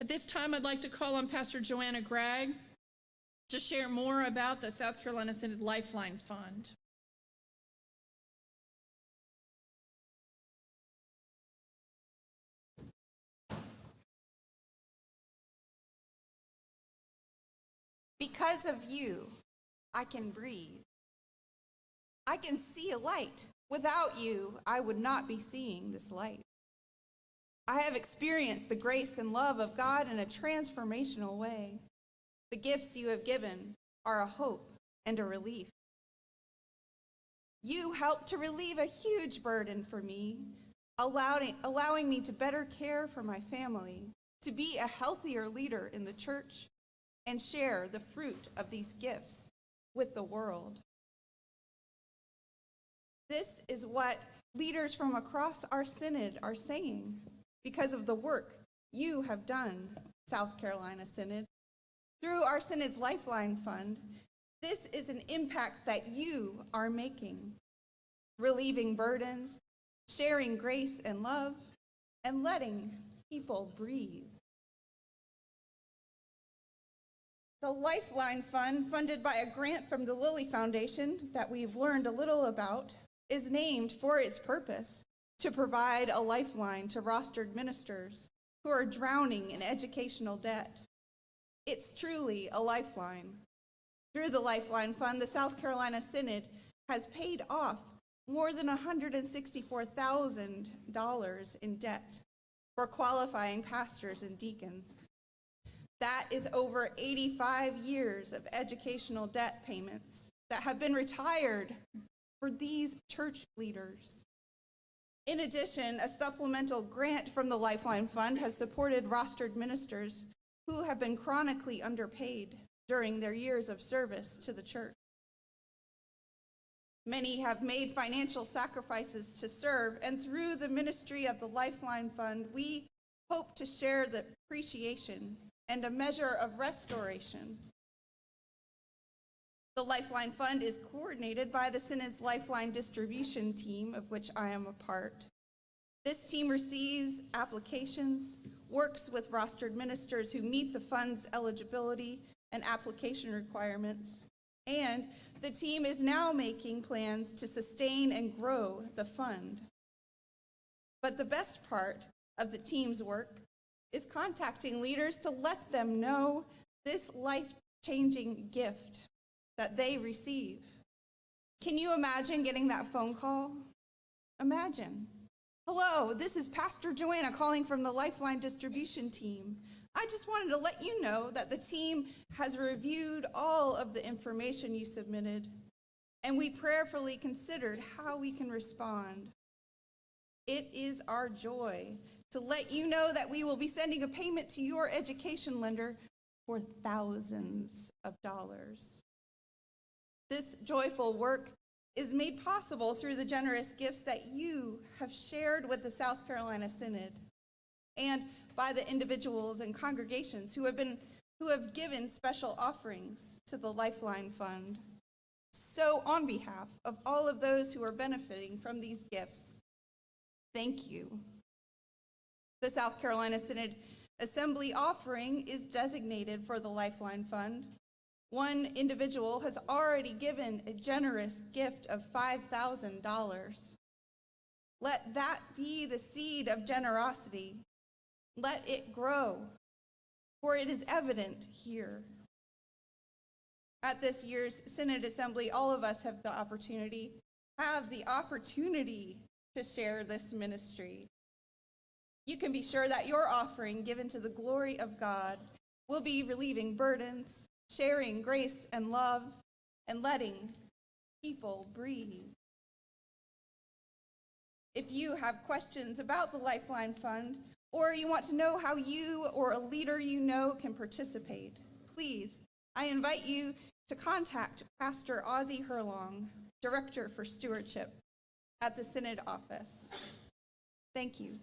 At this time, I'd like to call on Pastor Joanna Gragg to share more about the South Carolina Synod Lifeline Fund. Because of you, I can breathe. I can see a light. Without you, I would not be seeing this light. I have experienced the grace and love of God in a transformational way. The gifts you have given are a hope and a relief. You helped to relieve a huge burden for me, allowing me to better care for my family, to be a healthier leader in the church, and share the fruit of these gifts with the world. This is what leaders from across our synod are saying because of the work you have done, South Carolina Synod. Through our Synod's Lifeline Fund, this is an impact that you are making, relieving burdens, sharing grace and love, and letting people breathe. The Lifeline Fund, funded by a grant from the Lilly Foundation that we've learned a little about, is named for its purpose to provide a lifeline to rostered ministers who are drowning in educational debt. It's truly a lifeline. Through the Lifeline Fund, the South Carolina Synod has paid off more than $164,000 in debt for qualifying pastors and deacons. That is over 85 years of educational debt payments that have been retired for these church leaders. In addition, a supplemental grant from the Lifeline Fund has supported rostered ministers who have been chronically underpaid during their years of service to the church. Many have made financial sacrifices to serve, and through the ministry of the Lifeline Fund, we hope to share the appreciation and a measure of restoration. The Lifeline Fund is coordinated by the Synod's Lifeline distribution team, of which I am a part. This team receives applications, works with rostered ministers who meet the fund's eligibility and application requirements, and the team is now making plans to sustain and grow the fund. But the best part of the team's work is contacting leaders to let them know this life-changing gift that they receive. Can you imagine getting that phone call? Imagine. Hello, this is Pastor Joanna calling from the Lifeline distribution team. I just wanted to let you know that the team has reviewed all of the information you submitted, and we prayerfully considered how we can respond. It is our joy to let you know that we will be sending a payment to your education lender for thousands of dollars. This joyful work is made possible through the generous gifts that you have shared with the South Carolina Synod and by the individuals and congregations who have given special offerings to the Lifeline Fund. So on behalf of all of those who are benefiting from these gifts, thank you. The South Carolina Synod Assembly offering is designated for the Lifeline Fund. One individual has already given a generous gift of $5,000. Let that be the seed of generosity. Let it grow, for it is evident here. At this year's Synod Assembly, all of us have the opportunity to share this ministry. You can be sure that your offering given to the glory of God will be relieving burdens, sharing grace and love, and letting people breathe. If you have questions about the Lifeline Fund, or you want to know how you or a leader you know can participate, please, I invite you to contact Pastor Ozzie Herlong, Director for Stewardship at the Synod office. Thank you.